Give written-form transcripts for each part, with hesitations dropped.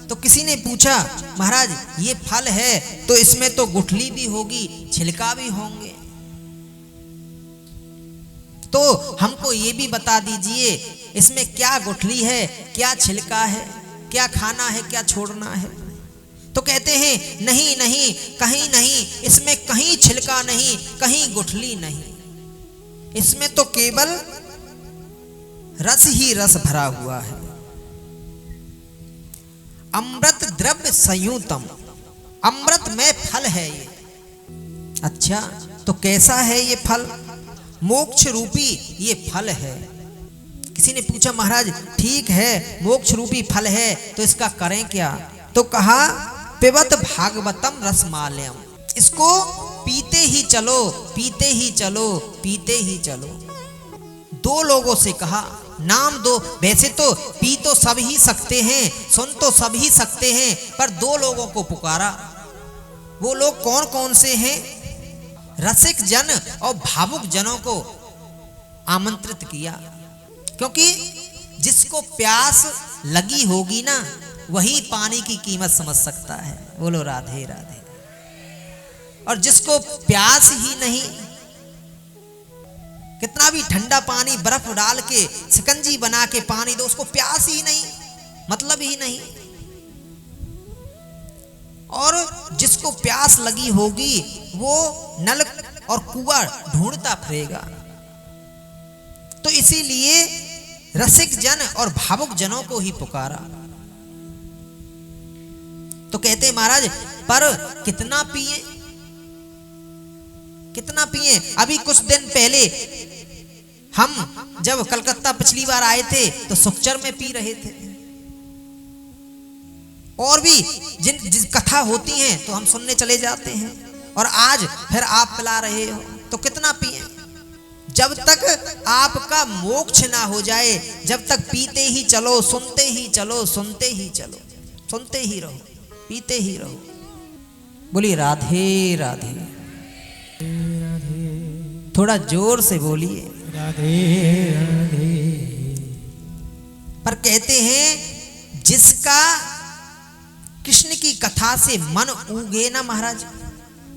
तो किसी ने पूछा महाराज ये फल है तो इसमें तो गुठली भी होगी, छिलका भी होंगे, तो हमको ये भी बता दीजिए इसमें क्या गुठली है, क्या छिलका है, क्या खाना है, क्या छोड़ना है। तो कहते हैं नहीं नहीं, कहीं नहीं, इसमें कहीं छिलका नहीं, कहीं गुठली नहीं, इसमें तो केवल रस ही रस भरा हुआ है। अमृत द्रव्य संयुतम, अमृत में फल है ये। अच्छा तो कैसा है ये फल? मोक्ष रूपी ये फल है। किसी ने पूछा महाराज ठीक है मोक्ष रूपी फल है तो इसका करें क्या? तो कहा पिबत भागवतम रसमाल्यम, इसको पीते ही चलो, पीते ही चलो, पीते ही चलो। दो लोगों से कहा, नाम दो। वैसे तो पी तो सब ही सकते हैं, सुन तो सब ही सकते हैं, पर दो लोगों को पुकारा। वो लोग कौन कौन से हैं? रसिक जन और भावुक जनों को आमंत्रित किया, क्योंकि जिसको प्यास लगी होगी ना वही पानी की कीमत समझ सकता है। बोलो राधे राधे। और जिसको प्यास ही नहीं, कितना भी ठंडा पानी बर्फ डाल के शिकंजी बना के पानी दो, उसको प्यास ही नहीं, मतलब ही नहीं। और जिसको प्यास लगी होगी वो नल और कुआं ढूंढता फिरेगा। तो इसीलिए रसिक जन और भावुक जनों को ही पुकारा। तो कहते महाराज पर कितना पिए, कितना पिए? अभी कुछ दिन पहले हम जब कलकत्ता पिछली बार आए थे तो सुखचर में पी रहे थे, और भी जिन कथा होती हैं तो हम सुनने चले जाते हैं, और आज फिर आप पिला रहे हो, तो कितना पिए? जब तक आपका मोक्ष ना हो जाए, जब तक पीते ही चलो, सुनते ही चलो, सुनते ही चलो, सुनते ही रहो, पीते ही रहो। बोलिए राधे राधे। थोड़ा जोर से बोलिए राधे राधे। पर कहते हैं जिसका कृष्ण की कथा से मन उगे ना महाराज,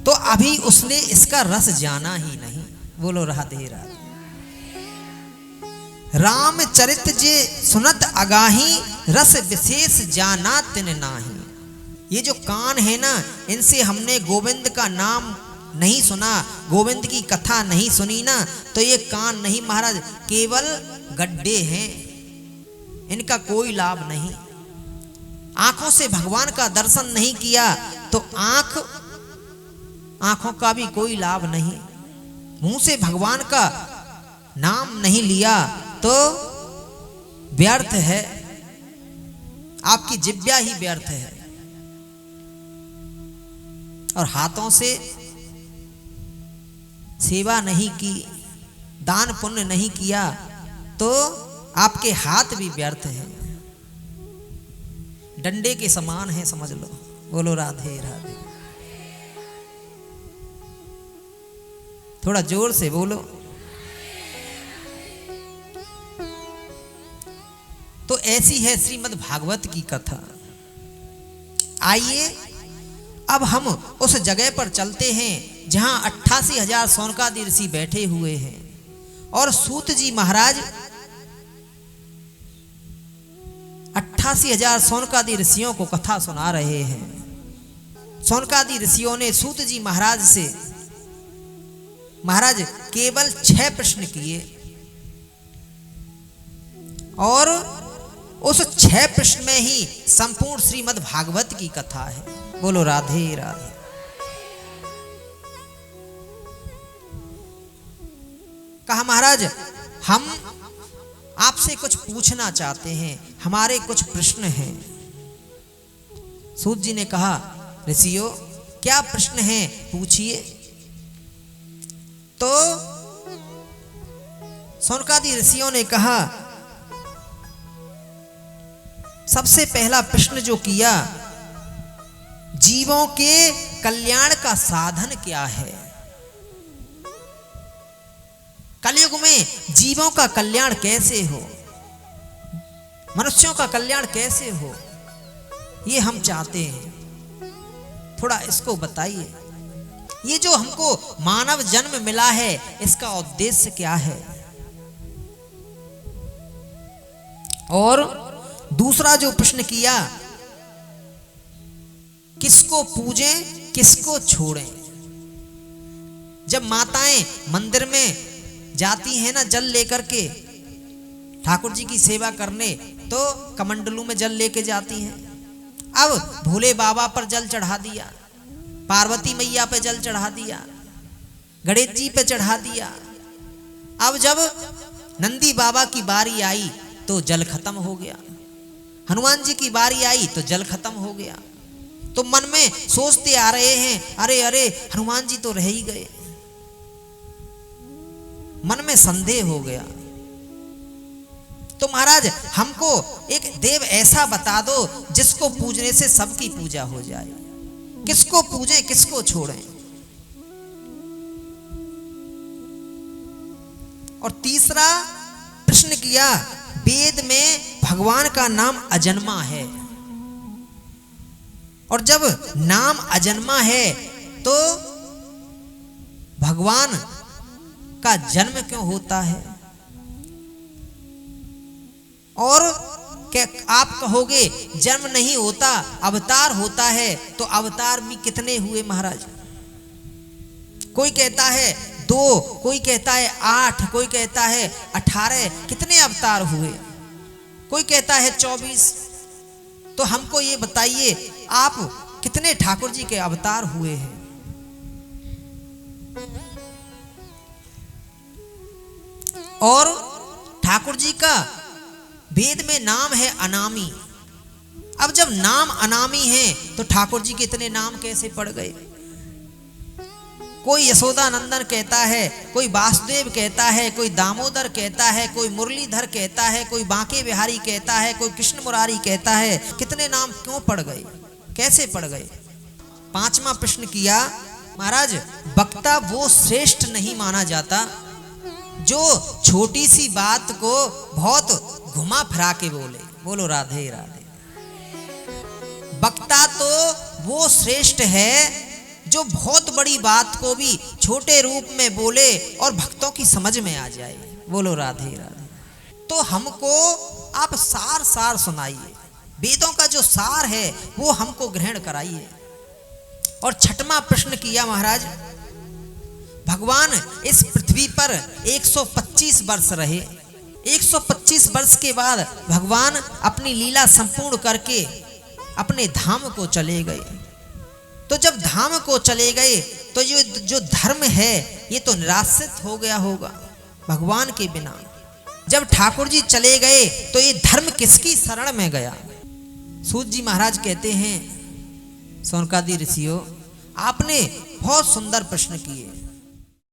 तो अभी उसने इसका रस जाना ही नहीं। बोलो राधे राधे। रामचरित जे सुनत अगाही, रस विशेष जाना तिन नाही। ये जो कान है ना, इनसे हमने गोविंद का नाम नहीं सुना, गोविंद की कथा नहीं सुनी ना, तो ये कान नहीं महाराज, केवल गड्ढे हैं, इनका कोई लाभ नहीं। आंखों से भगवान का दर्शन नहीं किया तो आंखों का भी कोई लाभ नहीं। मुंह से भगवान का नाम नहीं लिया तो व्यर्थ है, आपकी जिह्वा ही व्यर्थ है। और हाथों से सेवा नहीं की, दान पुण्य नहीं किया, तो आपके हाथ भी व्यर्थ हैं, डंडे के समान है, समझ लो। बोलो राधे राधे। थोड़ा जोर से बोलो। तो ऐसी है श्रीमद् भागवत की कथा। आइए अब हम उस जगह पर चलते हैं जहां 88,000 सौनकादि ऋषि बैठे हुए हैं, और सूत जी महाराज 88,000 सौनकादि ऋषियों को कथा सुना रहे हैं। सौनकादि ऋषियों ने सूत जी महाराज से महाराज केवल 6 प्रश्न किए, और उस 6 प्रश्न में ही संपूर्ण श्रीमद् भागवत की कथा है। बोलो राधे राधे। कहा महाराज हम आपसे कुछ पूछना चाहते हैं, हमारे कुछ प्रश्न हैं। सूत जी ने कहा ऋषियों क्या प्रश्न हैं, पूछिए। तो सौनकादि ऋषियों ने कहा सबसे पहला प्रश्न जो किया, जीवों के कल्याण का साधन क्या है? कलयुग में जीवों का कल्याण कैसे हो, मनुष्यों का कल्याण कैसे हो, ये हम चाहते हैं, थोड़ा इसको बताइए। ये जो हमको मानव जन्म मिला है, इसका उद्देश्य क्या है? और दूसरा जो प्रश्न किया, किसको पूजें किसको छोड़ें? जब माताएं मंदिर में जाती हैं ना जल लेकर के ठाकुर जी की सेवा करने, तो कमंडलू में जल लेके जाती हैं। अब भोले बाबा पर जल चढ़ा दिया, पार्वती मैया पे जल चढ़ा दिया, गणेश जी पे चढ़ा दिया। अब जब नंदी बाबा की बारी आई तो जल खत्म हो गया, हनुमान जी की बारी आई तो जल खत्म हो गया। तो मन में सोचते आ रहे हैं, अरे अरे हनुमान जी तो रह ही गए। मन में संदेह हो गया। तो महाराज हमको एक देव ऐसा बता दो जिसको पूजने से सबकी पूजा हो जाए। किसको पूजें किसको छोड़ें? और तीसरा प्रश्न किया, वेद में भगवान का नाम अजन्मा है, और जब नाम अजन्मा है तो भगवान का जन्म क्यों होता है? और क्या आप कहोगे जन्म नहीं होता अवतार होता है, तो अवतार भी कितने हुए महाराज? कोई कहता है 2, कोई कहता है 8, कोई कहता है 18, कितने अवतार हुए? कोई कहता है 24। तो हमको ये बताइए, आप कितने ठाकुर जी के अवतार हुए हैं? और ठाकुर जी का वेद में नाम है अनामी। अब जब नाम अनामी है तो ठाकुर जी के इतने नाम कैसे पड़ गए? कोई यशोदानंदन कहता है, कोई वासुदेव कहता है, कोई दामोदर कहता है, कोई मुरलीधर कहता है, कोई बांके बिहारी कहता है, कोई कृष्ण मुरारी कहता है। कितने नाम क्यों पड़ गए, कैसे पड़ गए? पांचवा प्रश्न किया, महाराज वक्ता वो श्रेष्ठ नहीं माना जाता जो छोटी सी बात को बहुत घुमा फिरा के बोले। बोलो राधे राधे। वक्ता तो वो श्रेष्ठ है जो बहुत बड़ी बात को भी छोटे रूप में बोले और भक्तों की समझ में आ जाए। बोलो राधे राधे। तो हमको आप सार सार सुनाइए, वेदों का जो सार है वो हमको ग्रहण कराइए। और छठवां प्रश्न किया, महाराज भगवान इस पृथ्वी पर 125 वर्ष रहे। 125 वर्ष के बाद भगवान अपनी लीला संपूर्ण करके अपने धाम को चले गए। तो जब धाम को चले गए तो ये जो धर्म है ये तो निराश्रित हो गया होगा भगवान के बिना। जब ठाकुर जी चले गए तो ये धर्म किसकी शरण में गया? सूत जी महाराज कहते हैं, सोनकादि ऋषियों आपने बहुत सुंदर प्रश्न किए।